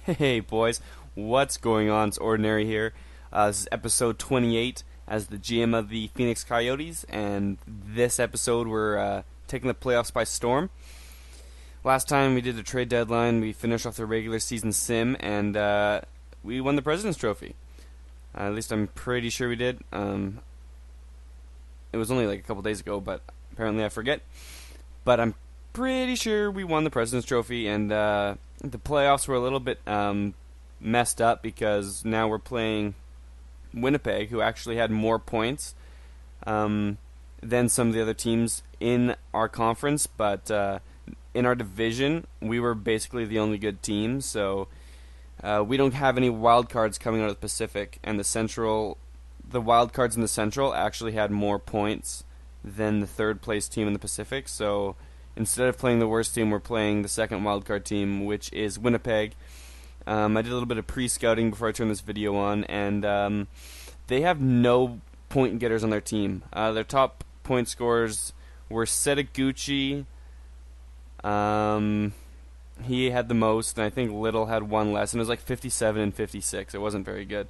Hey boys, what's going on? It's Ordinary here. This is episode 28 as the GM of the Phoenix Coyotes, and this episode we're taking the playoffs by storm. Last time we did the trade deadline, we finished off the regular season sim, and we won the President's Trophy. At least I'm pretty sure we did. It was only like a couple days ago, but apparently I forget. But I'm pretty sure we won the President's Trophy, and the playoffs were a little bit messed up because now we're playing Winnipeg, who actually had more points than some of the other teams in our conference, but in our division, we were basically the only good team, so we don't have any wild cards coming out of the Pacific, and the wild cards in the Central actually had more points than the third place team in the Pacific, so instead of playing the worst team, we're playing the second wildcard team, which is Winnipeg. I did a little bit of pre-scouting before I turned this video on, and they have no point getters on their team. Their top point scorers were Setaguchi. He had the most, and I think Little had one less, and it was like 57 and 56. It wasn't very good.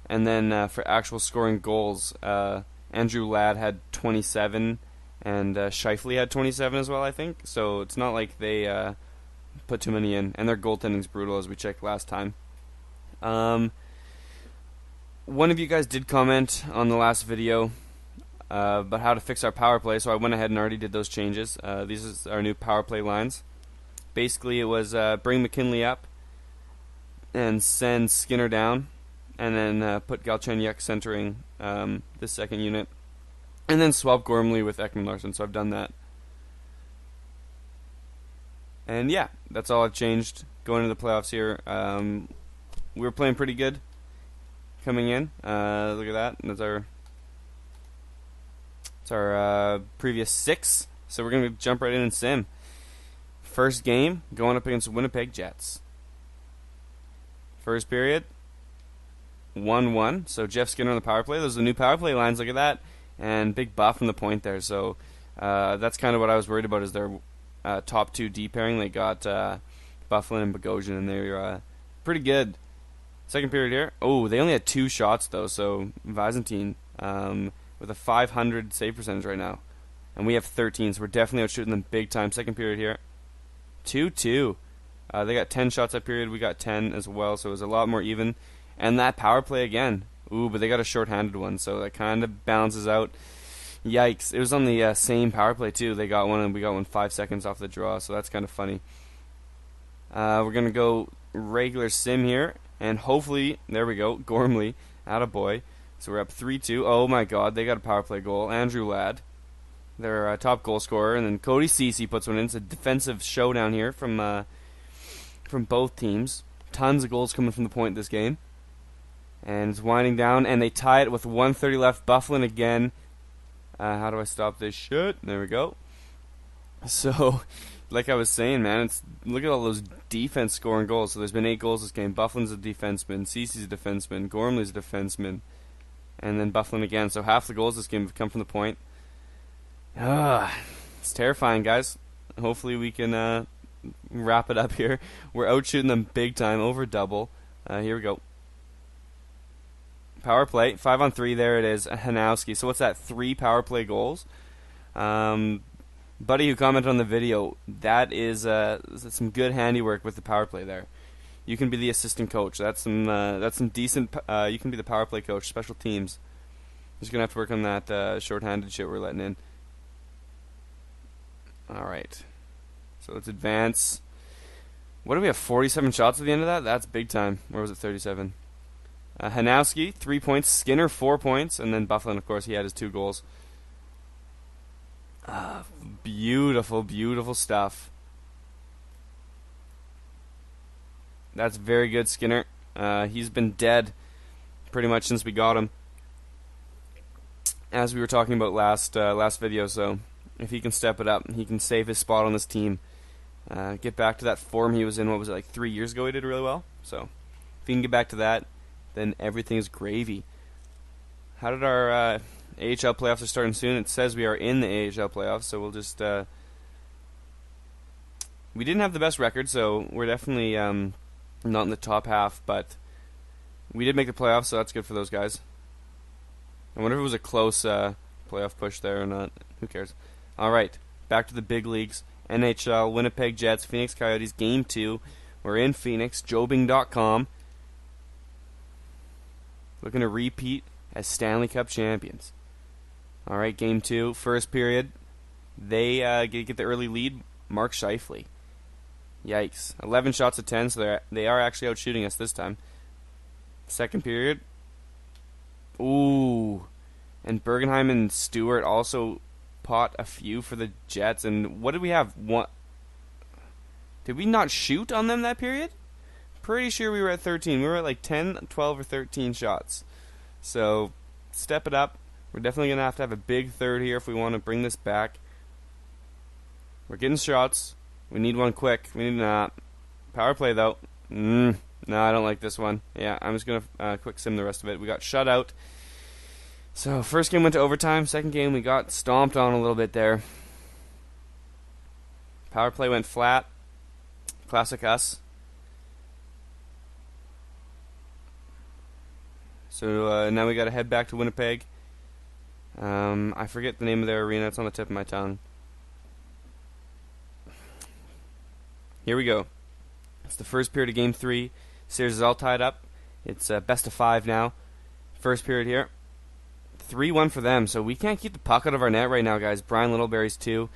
And then for actual scoring goals, Andrew Ladd had 27, and Scheifele had 27 as well, I think. So it's not like they put too many in. And their goaltending's brutal, as we checked last time. One of you guys did comment on the last video about how to fix our power play, so I went ahead and already did those changes. These are our new power play lines. Basically, it was bring McKinley up and send Skinner down, and then put Galchenyuk centering the second unit. And then swap Gormley with Ekman Larsson, so I've done that. And yeah, that's all I've changed going into the playoffs here. We were playing pretty good coming in. Look at that. That's our previous 6. So we're going to jump right in and sim. First game, going up against Winnipeg Jets. First period, 1-1. So Jeff Skinner on the power play. Those are the new power play lines. Look at that. And big buff from the point there. So that's kind of what I was worried about is their top 2 D pairing. They got Bufflin and Bogosian, and they're pretty good. Second period here. Oh, they only had 2 shots, though. So Byzantine with a 500 save percentage right now. And we have 13, so we're definitely out shooting them big time. Second period here. 2-2. They got 10 shots that period. We got 10 as well, so it was a lot more even. And that power play again. Ooh, but they got a short-handed one, so that kind of balances out. Yikes. It was on the same power play, too. They got one, and we got one 5 seconds off the draw, so that's kind of funny. We're going to go regular sim here, and hopefully, there we go, Gormley, attaboy. So we're up 3-2. Oh, my God, they got a power play goal. Andrew Ladd, their top goal scorer, and then Cody Ceci puts one in. It's a defensive showdown here from both teams. Tons of goals coming from the point this game. And it's winding down, and they tie it with 1:30 left. Bufflin again. How do I stop this shit? There we go. So, like I was saying, man, look at all those defense scoring goals. So there's been 8 goals this game. Bufflin's a defenseman. Cece's a defenseman. Gormley's a defenseman. And then Bufflin again. So half the goals this game have come from the point. It's terrifying, guys. Hopefully we can wrap it up here. We're out shooting them big time, over double. Here we go. Power play, 5-on-3, there it is, Hanowski. So what's that, 3 power play goals? Buddy who commented on the video, that is some good handiwork with the power play there. You can be the assistant coach. That's some decent, you can be the power play coach, special teams. Just going to have to work on that short-handed shit we're letting in. Alright, so let's advance. What do we have, 47 shots at the end of that? That's big time. Or was it 37? Hanowski, 3 points. Skinner, 4 points. And then Bufflin, of course, he had his 2 goals. Beautiful, beautiful stuff. That's very good, Skinner. He's been dead pretty much since we got him, as we were talking about last video. So if he can step it up, he can save his spot on this team. Get back to that form he was in. What was it, like 3 years ago? He did really well. So if he can get back to that, then everything is gravy. How did our AHL playoffs are starting soon? It says we are in the AHL playoffs, so we'll just we didn't have the best record, so we're definitely not in the top half, but we did make the playoffs, so that's good for those guys. I wonder if it was a close playoff push there or not. Who cares? All right, back to the big leagues. NHL, Winnipeg Jets, Phoenix Coyotes, Game 2. We're in Phoenix, jobing.com. Looking to repeat as Stanley Cup champions. All right, Game 2, first period. They get the early lead. Mark Scheifele. Yikes. 11 shots at 10, so they are actually out shooting us this time. Second period. Ooh. And Bergenheim and Stewart also pot a few for the Jets. And what did we have? Did we not shoot on them that period? Pretty sure we were at 13. We were at like 10, 12, or 13 shots. So, step it up. We're definitely going to have a big third here if we want to bring this back. We're getting shots. We need one quick. We need power play, though. No, I don't like this one. Yeah, I'm just going to quick sim the rest of it. We got shut out. So, first game went to overtime. Second game, we got stomped on a little bit there. Power play went flat. Classic us. So, now we got to head back to Winnipeg. I forget the name of their arena. It's on the tip of my tongue. Here we go. It's the first period of Game 3. Series is all tied up. It's best of 5 now. First period here. 3-1 for them, so we can't keep the puck out of our net right now, guys. Brian Littleberry's 2.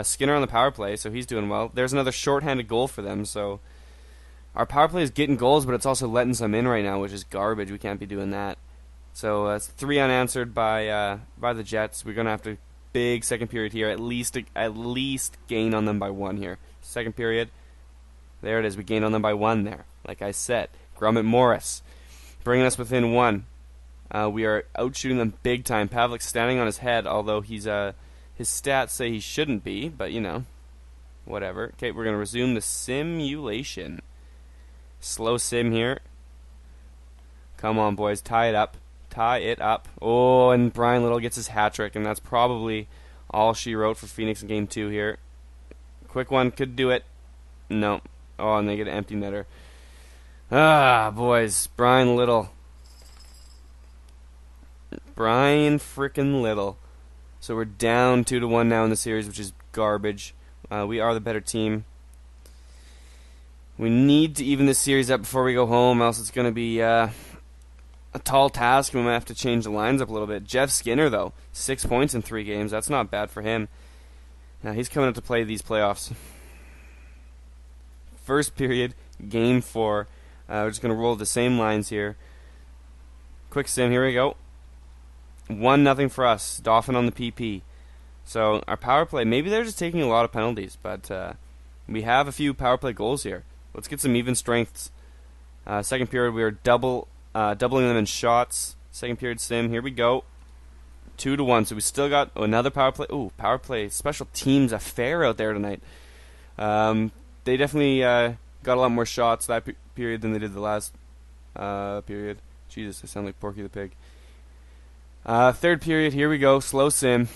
Skinner on the power play, so he's doing well. There's another shorthanded goal for them, so our power play is getting goals, but it's also letting some in right now, which is garbage. We can't be doing that. So it's 3 unanswered by the Jets. We're gonna have to big second period here. At least gain on them by 1 here. Second period. There it is. We gained on them by 1 there. Like I said, Grummet Morris bringing us within 1. We are out shooting them big time. Pavlik's standing on his head, although he's his stats say he shouldn't be, but you know, whatever. Okay, we're gonna resume the simulation. Slow sim here. Come on, boys, tie it up. Tie it up. Oh, and Brian Little gets his hat trick, and that's probably all she wrote for Phoenix in Game 2 here. Quick one could do it. No. Oh, and they get an empty netter. Ah, boys. Brian Little. Brian frickin' Little. So we're down 2-1 now in the series, which is garbage. We are the better team. We need to even this series up before we go home, else it's going to be a tall task, and we might have to change the lines up a little bit. Jeff Skinner, though, 6 points in 3 games. That's not bad for him. Now he's coming up to play these playoffs. First period, Game 4. We're just going to roll the same lines here. Quick sim, here we go. 1-0 for us. Dauphin on the PP. So our power play, maybe they're just taking a lot of penalties, but we have a few power play goals here. Let's get some even strengths. Second period, we are doubling them in shots. Second period sim, here we go. 2-1, so we still got another power play. Ooh, power play special teams affair out there tonight. They definitely got a lot more shots that period than they did the last period. Jesus, I sound like Porky the Pig. Third period, here we go. Slow sim,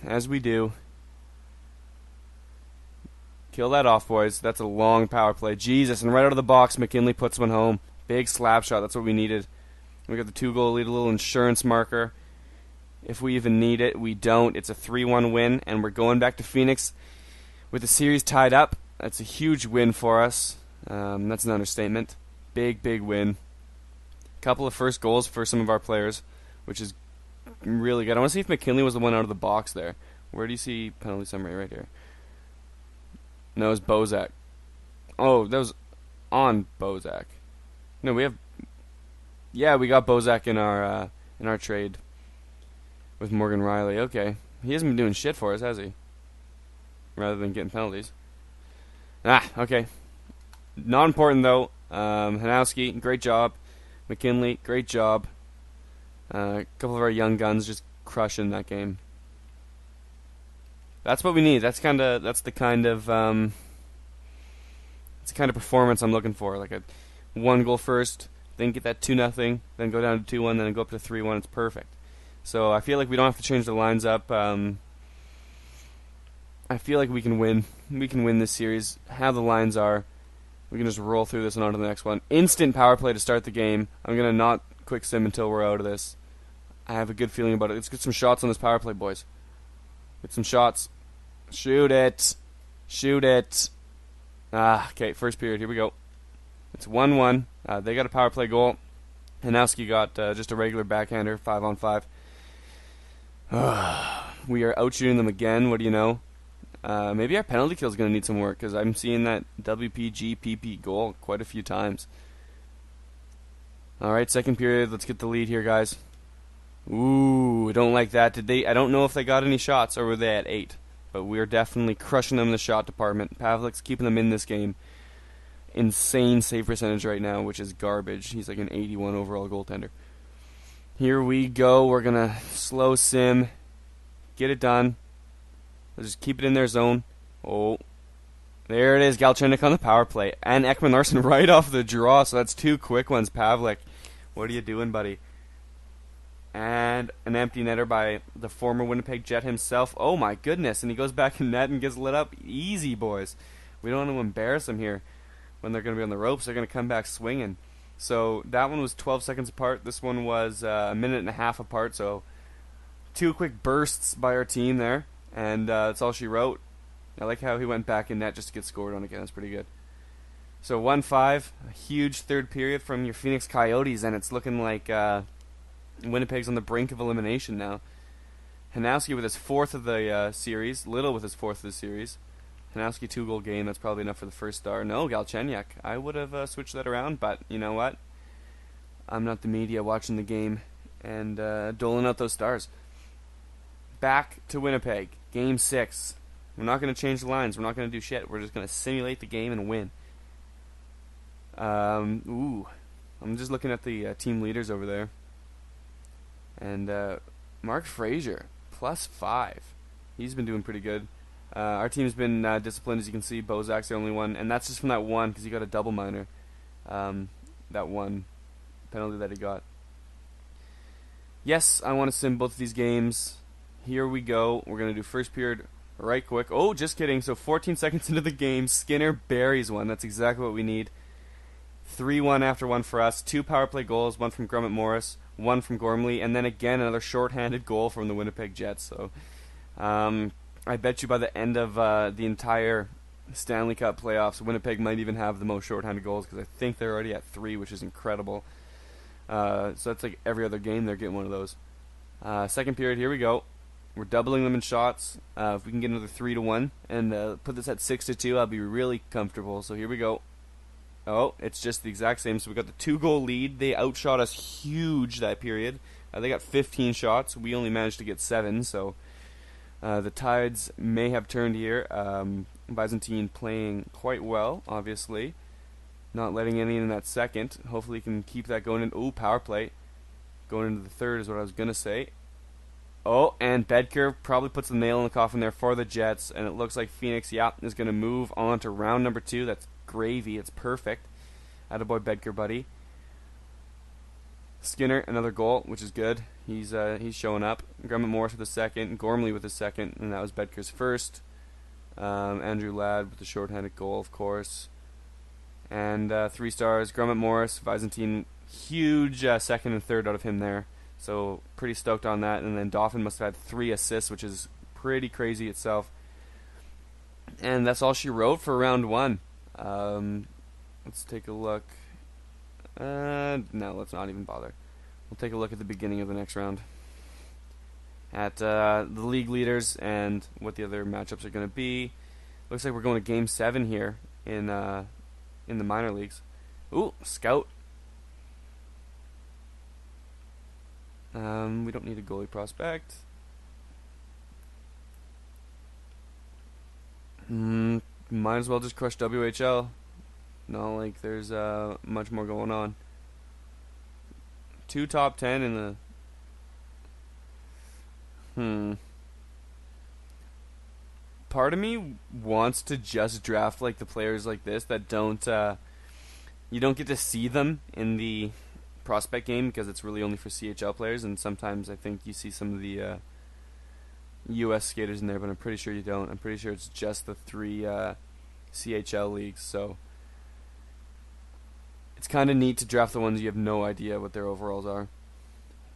as we do. Kill that off, boys. That's a long power play. Jesus, and right out of the box, McKinley puts one home. Big slap shot. That's what we needed. We got the 2-goal lead, a little insurance marker. If we even need it, we don't. It's a 3-1 win, and we're going back to Phoenix with the series tied up. That's a huge win for us. That's an understatement. Big, big win. Couple of first goals for some of our players, which is really good. I want to see if McKinley was the one out of the box there. Where do you see penalty summary? Right here. No, it was Bozak. Oh, that was on Bozak. No, we have... Yeah, we got Bozak in our trade with Morgan Riley. Okay. He hasn't been doing shit for us, has he? Rather than getting penalties. Okay. Not important, though. Hanowski, great job. McKinley, great job. A couple of our young guns just crushing that game. That's what we need. That's the kind of performance I'm looking for. Like a 1 goal first, then get that 2-0, then go down to 2-1, then go up to 3-1. It's perfect. So I feel like we don't have to change the lines up. I feel like we can win. We can win this series. How the lines are, We can just roll through this and on to the next one. Instant power play to start the game. I'm going to not quick sim until we're out of this. I have a good feeling about it. Let's get some shots on this power play, boys. Get some shots. Shoot it. Shoot it. Okay, first period. Here we go. It's 1-1. They got a power play goal. Hanowski got just a regular backhander, 5-on-5. We are out shooting them again. What do you know? Maybe our penalty kill is going to need some work because I'm seeing that WPG PP goal quite a few times. All right, second period. Let's get the lead here, guys. Ooh, I don't like that. I don't know if they got any shots or were they at 8, but we are definitely crushing them in the shot department. Pavlik's keeping them in this game. Insane save percentage right now, which is garbage. He's like an 81 overall goaltender. Here we go. We're gonna slow sim, get it done. Let's just keep it in their zone. Oh, there it is. Galchenyuk on the power play. And Ekman Larson right off the draw. So that's 2 quick ones. Pavlik, what are you doing, buddy? And an empty netter by the former Winnipeg Jet himself. Oh, my goodness. And he goes back in net and gets lit up. Easy, boys. We don't want to embarrass them here when they're going to be on the ropes. They're going to come back swinging. So that one was 12 seconds apart. This one was a minute and a half apart. So 2 quick bursts by our team there. And that's all she wrote. I like how he went back in net just to get scored on again. That's pretty good. So 1-5. A huge third period from your Phoenix Coyotes. And it's looking like Winnipeg's on the brink of elimination now. Hanowski with his 4th of the series. Little with his 4th of the series. Hanowski 2-goal game. That's probably enough for the first star. No, Galchenyuk. I would have switched that around, but you know what? I'm not the media watching the game and doling out those stars. Back to Winnipeg. Game 6. We're not going to change the lines. We're not going to do shit. We're just going to simulate the game and win. I'm just looking at the team leaders over there. And Mark Frazier, +5. He's been doing pretty good. Our team's been disciplined, as you can see. Bozak's the only one, and that's just from that one because he got a double minor. That one penalty that he got. Yes, I want to sim both of these games. Here we go. We're going to do first period right quick. Oh, just kidding. So 14 seconds into the game, Skinner buries one. That's exactly what we need. 3-1 after one for us. 2 power play goals, one from Grummett Morris, one from Gormley, and then again another shorthanded goal from the Winnipeg Jets. So I bet you by the end of the entire Stanley Cup playoffs, Winnipeg might even have the most shorthanded goals because I think they're already at 3, which is incredible. So that's like every other game they're getting one of those. Second period, here we go. We're doubling them in shots. If we can get another 3-1 and put this at 6-2, I'll be really comfortable. So here we go. Oh, it's just the exact same. So we got the 2-goal lead. They outshot us huge that period. They got 15 shots. We only managed to get 7. So the tides may have turned here. Byzantine playing quite well, obviously. Not letting any in that second. Hopefully he can keep that going in. Ooh, power play. Going into the third is what I was going to say. Oh, and Bedker probably puts the nail in the coffin there for the Jets. And it looks like Phoenix, is going to move on to round number 2. That's gravy. It's perfect. Attaboy Bedker, buddy. Skinner, another goal, which is good. He's showing up. Grummett Morris with the second. Gormley with the second. And that was Bedker's first. Andrew Ladd with the shorthanded goal, of course. And 3 stars. Grummett Morris, Byzantine. Huge second and third out of him there. So pretty stoked on that. And then Dauphin must have had 3 assists, which is pretty crazy itself. And that's all she wrote for round 1. Let's take a look. No, let's not even bother. We'll take a look at the beginning of the next round. At the league leaders and what the other matchups are going to be. Looks like we're going to Game 7 here in the minor leagues. Ooh, Scout. We don't need a goalie prospect. Might as well just crush WHL. Not like there's much more going on. 2 top 10 in the... Part of me wants to just draft like the players like this that don't... you don't get to see them in the prospect game because it's really only for CHL players, and sometimes I think you see some of the US skaters in there, but I'm pretty sure you don't. I'm pretty sure it's just the 3 CHL leagues. So it's kind of neat to draft the ones you have no idea what their overalls are.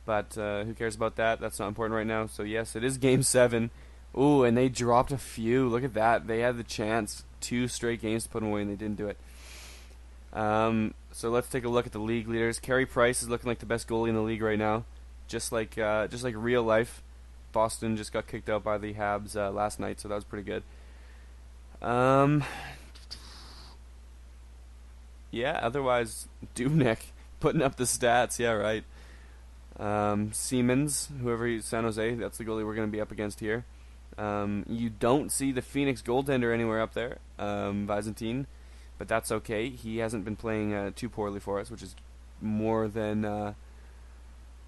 But who cares about that? That's not important right now. So yes, it is Game 7. Ooh, and they dropped a few. Look at that. They had the chance. 2 straight games to put them away, and they didn't do it. So let's take a look at the league leaders. Carey Price is looking like the best goalie in the league right now. Just like real life. Boston just got kicked out by the Habs last night, so that was pretty good. Yeah, otherwise, Dubnyk putting up the stats. Yeah, right. Siemens, San Jose, that's the goalie we're going to be up against here. You don't see the Phoenix goaltender anywhere up there, Byzantine, but that's okay. He hasn't been playing too poorly for us, which is more than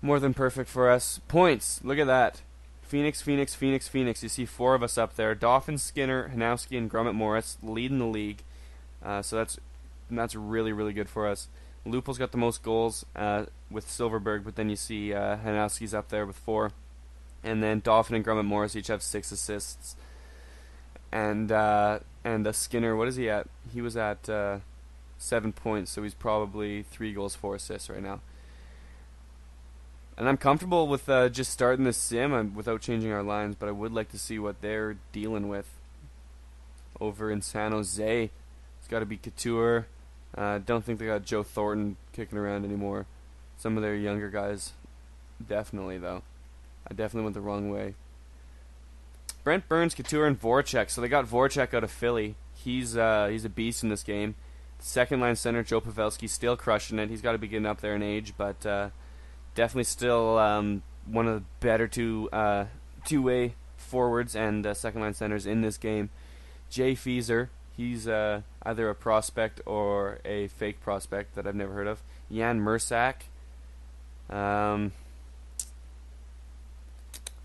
perfect for us. Points, look at that. Phoenix. You see 4 of us up there. Dauphin, Skinner, Hanowski, and Grummett Morris leading the league. So that's really, really good for us. Lupul's got the most goals with Silverberg, but then you see Hanowski's up there with 4. And then Dauphin and Grummett Morris each have 6 assists. And Skinner, what is he at? He was at 7 points, so he's probably 3 goals, 4 assists right now. And I'm comfortable with just starting this sim without changing our lines, but I would like to see what they're dealing with over in San Jose. It's got to be Couture. Don't think they got Joe Thornton kicking around anymore. Some of their younger guys, definitely though. I definitely went the wrong way. Brent Burns, Couture, and Voracek. So they got Voracek out of Philly. He's a beast in this game. Second line center Joe Pavelski still crushing it. He's got to be getting up there in age, but definitely still one of the better two-way forwards and second line centers in this game. Jay Fieser. He's either a prospect or a fake prospect that I've never heard of. Jan Mursak.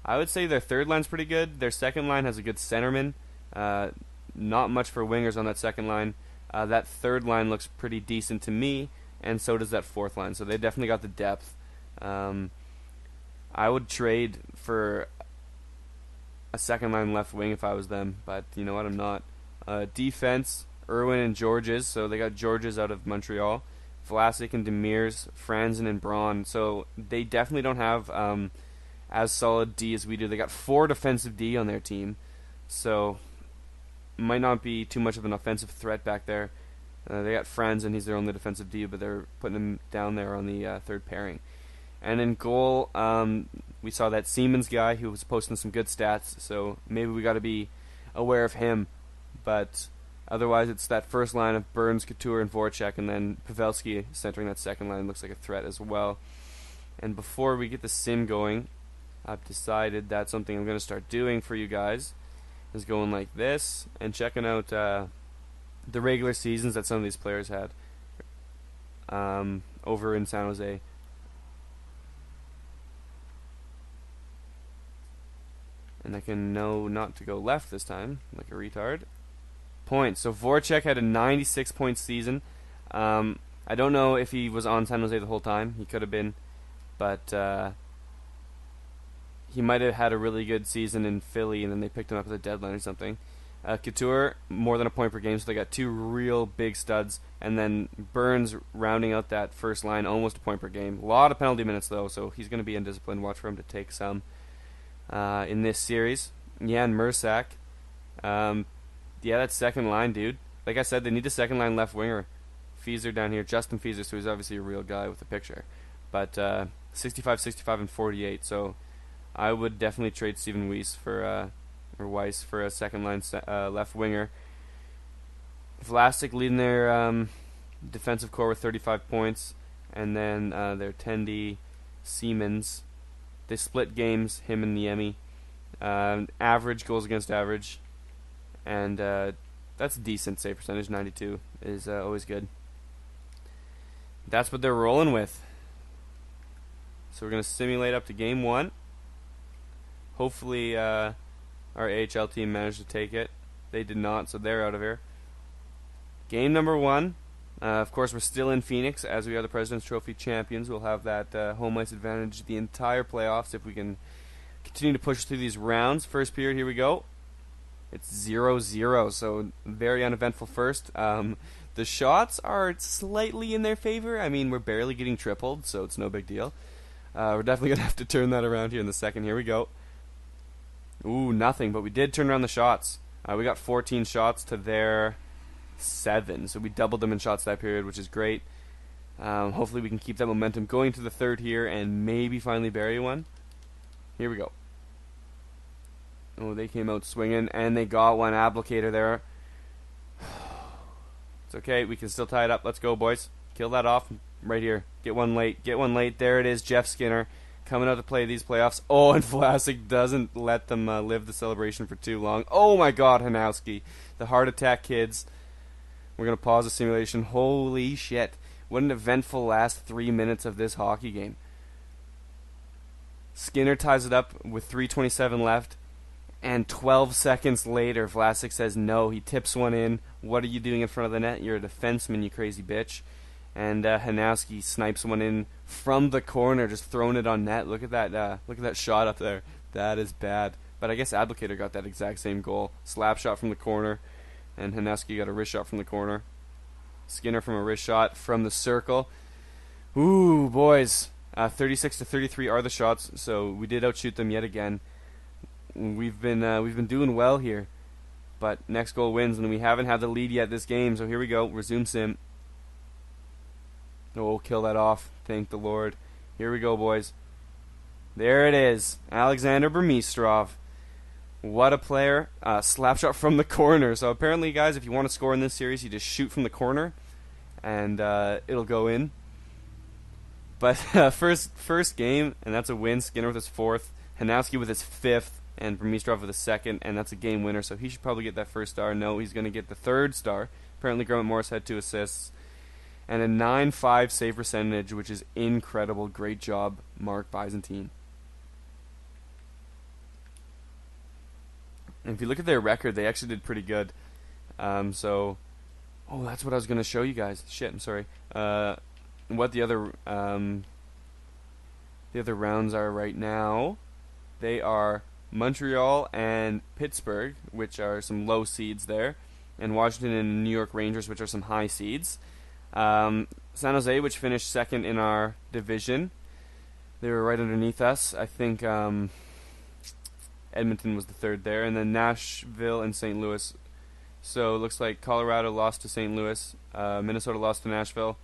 I would say their third line's pretty good. Their second line has a good centerman. Not much for wingers on that second line. That third line looks pretty decent to me, and so does that fourth line. So they definitely got the depth. I would trade for a second line left wing if I was them, but you know what, I'm not. Defense, Irwin and Georges. So they got Georges out of Montreal. Vlasic and Demirs, Franzen and Braun. So they definitely don't have as solid D as we do. They got 4 defensive D on their team. So might not be too much of an offensive threat back there. They got Franzen, he's their only defensive D, but they're putting him down there on the third pairing. And in goal, we saw that Siemens guy who was posting some good stats, so maybe we got to be aware of him. But otherwise, it's that first line of Burns, Couture, and Voracek, and then Pavelski centering that second line looks like a threat as well. And before we get the sim going, I've decided that something I'm going to start doing for you guys is going like this and checking out the regular seasons that some of these players had over in San Jose. And I can know not to go left this time, like a retard. Points. So Voracek had a 96-point season. I don't know if he was on San Jose the whole time. He could have been. But he might have had a really good season in Philly, and then they picked him up at the deadline or something. Couture, more than a point per game, so they got 2 real big studs. And then Burns rounding out that first line, almost a point per game. A lot of penalty minutes, though, so he's going to be indisciplined. Watch for him to take some in this series. Jan Mursak. Yeah, that second line, dude. Like I said, they need a second line left winger. Fieser down here, Justin Fieser, so he's obviously a real guy with a picture. But 65, 65, and 48, so I would definitely trade Steven Weiss for a second line left winger. Vlasic leading their defensive core with 35 points, and then their Tendi, Siemens. They split games, him and Niemi. Average goals against average, and that's a decent save percentage. 92 is always good. That's what they're rolling with. So we're going to simulate up to game 1. Hopefully our AHL team managed to take it. They did not, so they're out of here. Game number 1. Of course, we're still in Phoenix, as we are the President's Trophy champions. We'll have that home ice advantage the entire playoffs if we can continue to push through these rounds. First period, here we go. It's 0-0, so very uneventful first. The shots are slightly in their favor. I mean, we're barely getting tripled, so it's no big deal. We're definitely going to have to turn that around here in the second. Here we go. Ooh, nothing, but we did turn around the shots. We got 14 shots to their 7, so we doubled them in shots that period, which is great. Hopefully we can keep that momentum going to the third here and maybe finally bury one. Here we go. Oh, they came out swinging, and they got one. Applicator there. It's okay. We can still tie it up. Let's go, boys. Kill that off right here. Get one late. Get one late. There it is. Jeff Skinner coming out to play these playoffs. Oh, and Vlasic doesn't let them live the celebration for too long. Oh, my God, Hanowski. The heart attack kids. We're going to pause the simulation. Holy shit. What an eventful last 3 minutes of this hockey game. Skinner ties it up with 3:27 left. And 12 seconds later, Vlasic says no. He tips one in. What are you doing in front of the net? You're a defenseman, you crazy bitch. And Hanowski snipes one in from the corner, just throwing it on net. Look at that! Look at that shot up there. That is bad. But I guess Applicator got that exact same goal. Slap shot from the corner, and Hanowski got a wrist shot from the corner. Skinner from a wrist shot from the circle. Ooh, boys! 36-33 are the shots. So we did outshoot them yet again. We've been doing well here, but next goal wins, and we haven't had the lead yet this game. So here we go. Resume sim. Oh, kill that off. Thank the Lord. Here we go, boys. There it is. Alexander Burmistrov. What a player. Slap shot from the corner. So apparently, guys, if you want to score in this series, you just shoot from the corner, and it'll go in. But first game, and that's a win. Skinner with his 4th. Hanowski with his 5th. And Burmistrov with a 2nd, and that's a game winner, so he should probably get that first star. No, he's going to get the 3rd star. Apparently, Grumman Morris had 2 assists. And a 9.5 save percentage, which is incredible. Great job, Mark Byzantine. And if you look at their record, they actually did pretty good. Oh, that's what I was going to show you guys. Shit, I'm sorry. What the other rounds are right now, they are Montreal and Pittsburgh, which are some low seeds there, and Washington and New York Rangers, which are some high seeds. San Jose, which finished 2nd in our division, they were right underneath us. I think Edmonton was the 3rd there, and then Nashville and St. Louis. So it looks like Colorado lost to St. Louis, Minnesota lost to Nashville.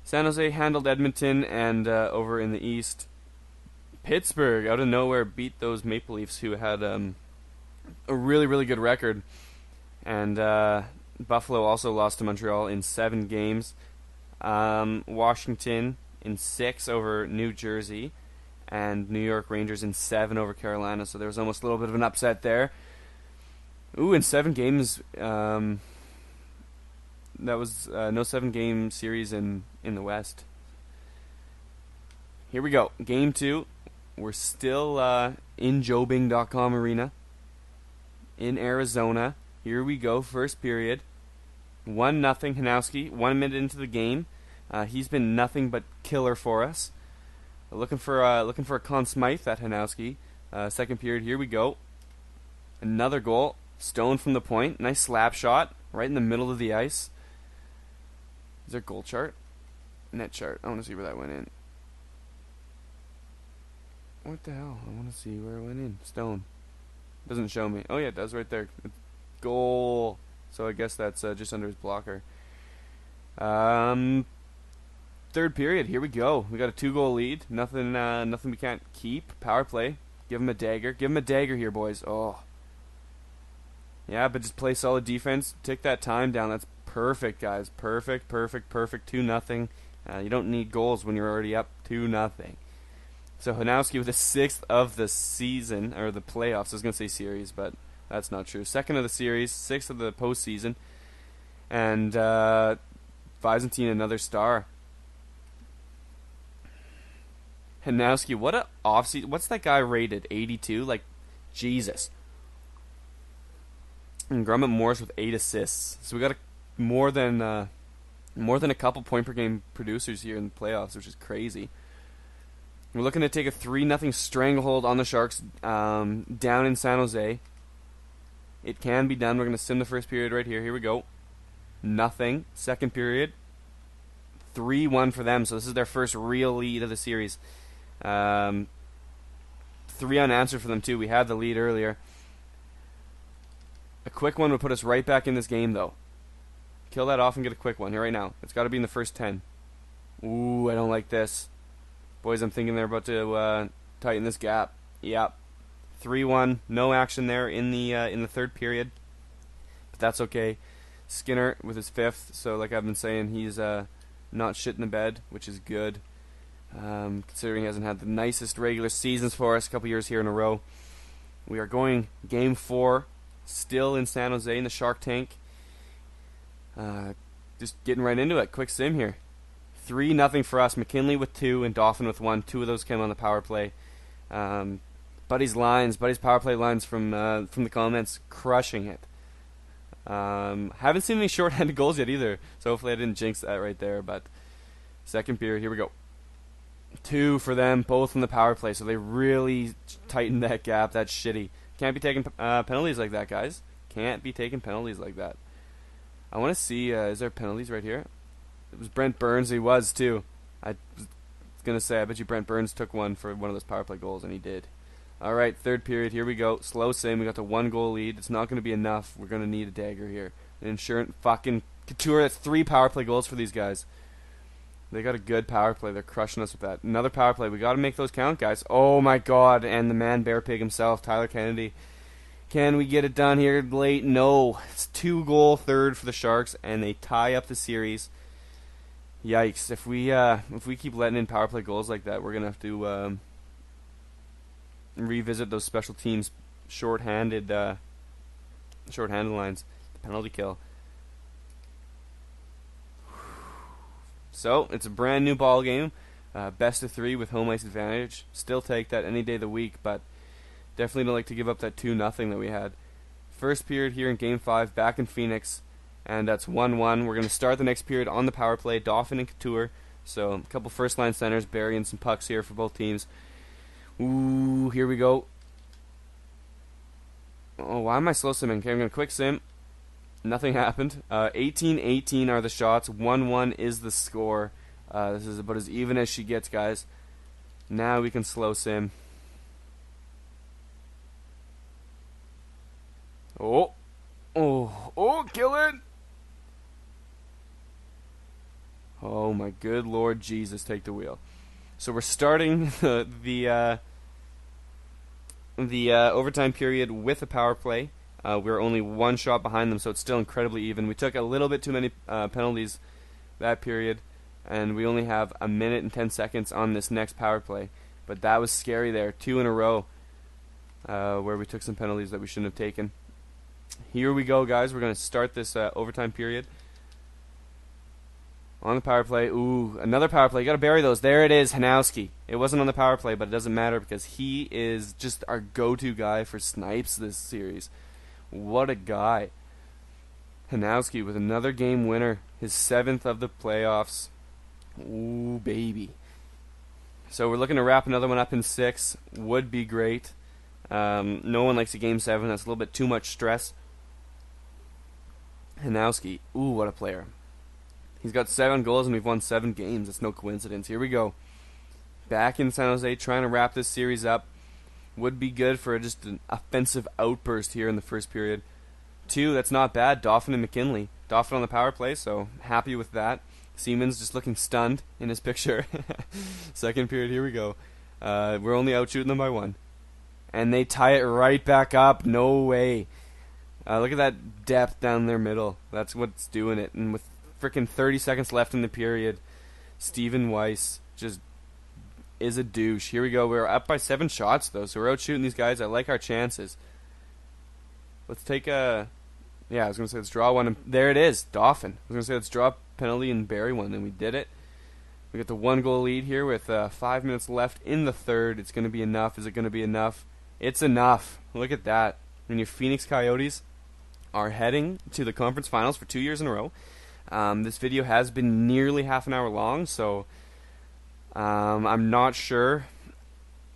San Jose handled Edmonton, and over in the East, Pittsburgh, out of nowhere, beat those Maple Leafs, who had a really, really good record. And Buffalo also lost to Montreal in 7 games. Washington in 6 over New Jersey. And New York Rangers in 7 over Carolina. So there was almost a little bit of an upset there. Ooh, in 7 games, that was no 7-game series in the West. Here we go. Game 2. We're still in Jobing.com Arena in Arizona. Here we go. First period. 1-0 Hanowski. 1 minute into the game. He's been nothing but killer for us. Looking for a Conn Smythe, that Hanowski. Second period. Here we go. Another goal. Stone from the point. Nice slap shot. Right in the middle of the ice. Is there a goal chart? Net chart. I want to see where that went in. What the hell? I want to see where it went in. Stone. Doesn't show me. Oh, yeah, it does right there. Goal. So I guess that's just under his blocker. Third period. Here we go. We got a 2-goal lead. Nothing we can't keep. Power play. Give him a dagger. Give him a dagger here, boys. Oh. Yeah, but just play solid defense. Take that time down. That's perfect, guys. Perfect. 2-0. You don't need goals when you're already up 2-0. So Hanowski with the 6th of the season, or the playoffs. I was going to say series, but that's not true. 2nd of the series, 6th of the postseason. And Byzantine, another star. Hanowski, what a offseason. What's that guy rated? 82? Like, Jesus. And Grumman Morris with 8 assists. So we got more than a couple point per game producers here in the playoffs, which is crazy. We're looking to take a 3-0 stranglehold on the Sharks down in San Jose. It can be done. We're going to sim the first period right here. Here we go. nothing. Second period, 3-1 for them. So this is their first real lead of the series. 3 unanswered for them too. We had the lead earlier. A quick one would put us right back in this game, though. Kill that off and get a quick one here right now. It's got to be in the first 10. Ooh, I don't like this. Boys, I'm thinking they're about to tighten this gap. Yep. 3-1. No action there in the third period. But that's okay. Skinner with his 5th. So like I've been saying, he's not shit in the bed, which is good. Considering he hasn't had the nicest regular seasons for us a couple years here in a row. We are going game 4. Still in San Jose in the Shark Tank. Just getting right into it. Quick sim here. 3-0 for us. McKinley with 2 and Dauphin with 1. 2 of those came on the power play. Buddy's power play lines from the comments, crushing it. Haven't seen any shorthanded goals yet either, so hopefully I didn't jinx that right there. But second period, here we go. 2 for them, both from the power play, so they really tightened that gap. That's shitty. Can't be taking penalties like that, guys. Can't be taking penalties like that. I want to see, is there penalties right here? It was Brent Burns. He was, too. I was going to say, I bet you Brent Burns took one for one of those power play goals, and he did. Alright, third period. Here we go. Slow sim. We got the 1-goal lead. It's not going to be enough. We're going to need a dagger here. An insurance fucking Couture. That's 3 power play goals for these guys. They got a good power play. They're crushing us with that. Another power play. We got to make those count, guys. Oh, my God. And the man bear pig himself, Tyler Kennedy. Can we get it done here late? No. It's 2-goal third for the Sharks, and they tie up the series. Yikes. If we keep letting in power play goals like that, we're going to have to revisit those special teams shorthanded lines. The penalty kill. So, it's a brand new ball game. Best of 3 with home ice advantage. Still take that any day of the week, but definitely don't like to give up that 2-0 that we had. First period here in Game 5, back in Phoenix, and that's 1-1. We're going to start the next period on the power play, Dauphin and Couture. So, a couple first-line centers, burying some pucks here for both teams. Ooh, here we go. Oh, why am I slow simming? Okay, I'm going to quick sim. Nothing happened. 18-18 are the shots. 1-1 is the score. This is about as even as she gets, guys. Now we can slow sim. Oh, kill it! Oh my good Lord Jesus, take the wheel. So we're starting the overtime period with a power play. We're only 1 shot behind them, so it's still incredibly even. We took a little bit too many penalties that period, and we only have 1 minute and 10 seconds on this next power play. But that was scary there. 2 in a row where we took some penalties that we shouldn't have taken. Here we go, guys. We're going to start this overtime period. On the power play. Ooh, another power play. You got to bury those. There it is, Hanowski. It wasn't on the power play, but it doesn't matter because he is just our go-to guy for snipes this series. What a guy. Hanowski with another game winner. His 7th of the playoffs. Ooh, baby. So we're looking to wrap another one up in 6. Would be great. No one likes a Game 7. That's a little bit too much stress. Hanowski. Ooh, what a player. He's got 7 goals and we've won 7 games. It's no coincidence. Here we go. Back in San Jose, trying to wrap this series up. Would be good for just an offensive outburst here in the first period. 2, that's not bad. Dauphin and McKinley. Dauphin on the power play, so happy with that. Siemens just looking stunned in his picture. Second period, here we go. We're only out shooting them by 1. And they tie it right back up. No way. Look at that depth down their middle. That's what's doing it. And with freaking 30 seconds left in the period, Steven Weiss just is a douche. Here we go. We're up by 7 shots, though, so we're out shooting these guys. I like our chances. Let's take a... Yeah, I was going to say let's draw one. There it is. Dauphin. I was going to say let's draw a penalty and bury one, and we did it. We got the 1-goal lead here with 5 minutes left in the third. It's going to be enough. Is it going to be enough? It's enough. Look at that. When your Phoenix Coyotes are heading to the conference finals for 2 years in a row. This video has been nearly half an hour long, so I'm not sure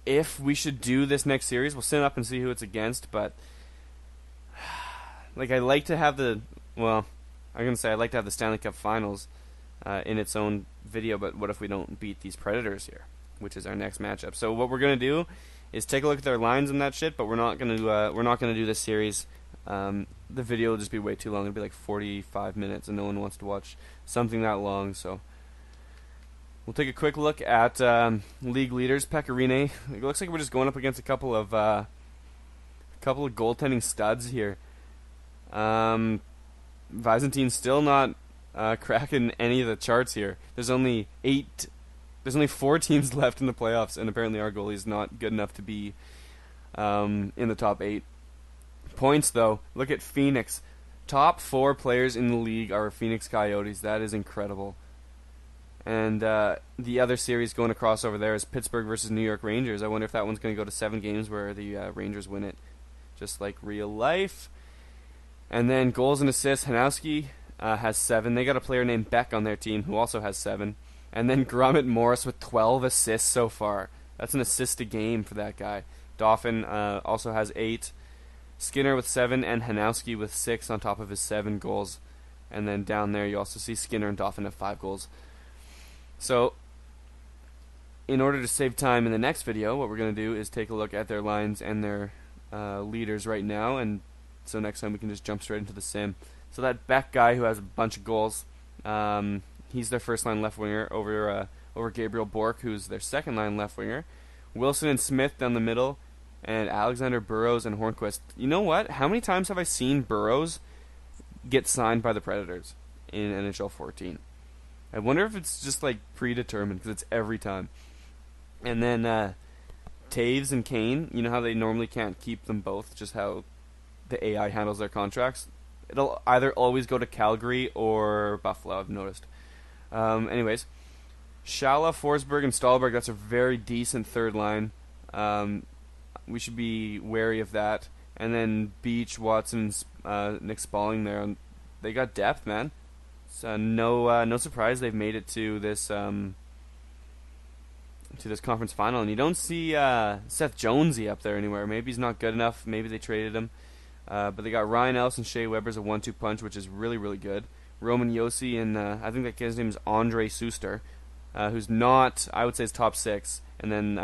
if we should do this next series. We'll sit up and see who it's against, but like I like to have the... Well, I'm gonna say I'd like to have the Stanley Cup Finals in its own video, but what if we don't beat these Predators here, which is our next matchup? So what we're gonna do is take a look at their lines and that shit, but we're not gonna do this series. The video will just be way too long. It'll be like 45 minutes, and no one wants to watch something that long. So we'll take a quick look at league leaders. Pecorine. It looks like we're just going up against a couple of goaltending studs here. Byzantine's still not cracking any of the charts here. There's only 4 teams left in the playoffs, and apparently our goalie's not good enough to be in the top 8. Points, though, look at Phoenix. Top 4 players in the league are Phoenix Coyotes. That is incredible. And the other series going across over there is Pittsburgh versus New York Rangers. I wonder if that one's going to go to 7 games where the Rangers win it, just like real life. And then goals and assists, Hanowski has 7. They got a player named Beck on their team who also has 7. And then Gromit Morris with 12 assists so far. That's an assist a game for that guy. Dauphin also has 8. Skinner with 7 and Hanowski with 6 on top of his 7 goals. And then down there you also see Skinner and Dauphin have 5 goals. So in order to save time in the next video, what we're going to do is take a look at their lines and their leaders right now, and so next time we can just jump straight into the sim. So that Beck guy who has a bunch of goals, he's their first line left winger over Gabriel Bork, who's their second line left winger. Wilson and Smith down the middle, and Alexander Burrows and Hornquist. You know what? How many times have I seen Burrows get signed by the Predators in NHL 14? I wonder if it's just like predetermined, because it's every time. And then Taves and Kane, you know how they normally can't keep them both, just how the AI handles their contracts? It'll either always go to Calgary or Buffalo, I've noticed. Anyways, Schala, Forsberg, and Stahlberg, that's a very decent third line. We should be wary of that. And then Beach, Watson, Nick Spalling there. They got depth, man. So no surprise they've made it to this conference final. And you don't see Seth Jonesy up there anywhere. Maybe he's not good enough. Maybe they traded him. But they got Ryan Ellis and Shea Weber's a 1-2 punch, which is really, really good. Roman Yossi and I think that kid's name is Andre Suster, who's not, I would say, is top 6. And then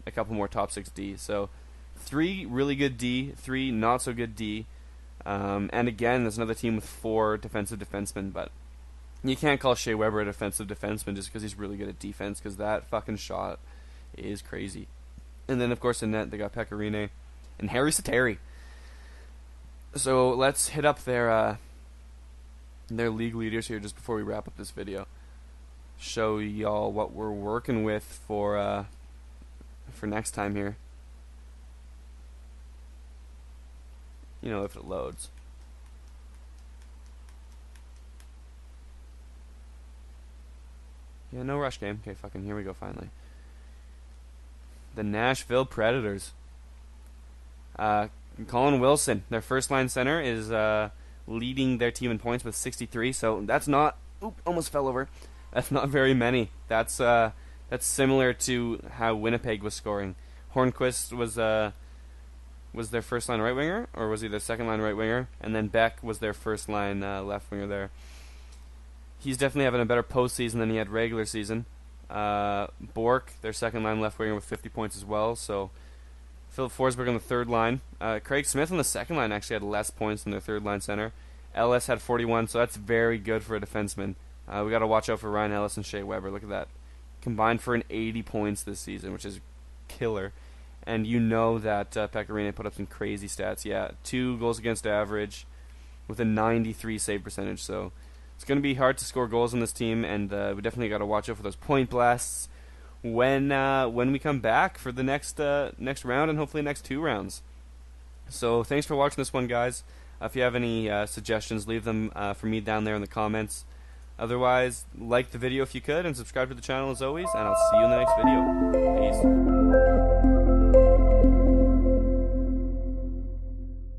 a couple more top 6 D. So 3 really good D, 3 not so good D. And again, there's another team with 4 defensive defensemen, but you can't call Shea Weber a defensive defenseman just because he's really good at defense, because that fucking shot is crazy. And then, of course, in net, they got Pecorine and Harry Sateri. So let's hit up their league leaders here just before we wrap up this video. Show y'all what we're working with for next time here. You know, if it loads. Yeah, no rush game. Okay, fucking here we go finally. The Nashville Predators. Colin Wilson, their first line center, is leading their team in points with 63. So that's not. Oop, almost fell over. That's not very many. That's similar to how Winnipeg was scoring. Hornquist was their first line right winger, or was he their second line right winger? And then Beck was their first line left winger there. He's definitely having a better postseason than he had regular season. Bork, their second line left winger, with 50 points as well. So Philip Forsberg on the third line. Craig Smith on the second line actually had less points than their third line center. Ellis had 41, so that's very good for a defenseman. We got to watch out for Ryan Ellis and Shea Weber. Look at that. Combined for an 80 points this season, which is killer. And you know that Pecorine put up some crazy stats. Yeah, 2 goals against average with a 93 save percentage. So it's going to be hard to score goals on this team, and we definitely got to watch out for those point blasts when we come back for the next round, and hopefully next 2 rounds. So thanks for watching this one, guys. If you have any suggestions, leave them for me down there in the comments. Otherwise, like the video if you could, and subscribe to the channel as always, and I'll see you in the next video. Peace.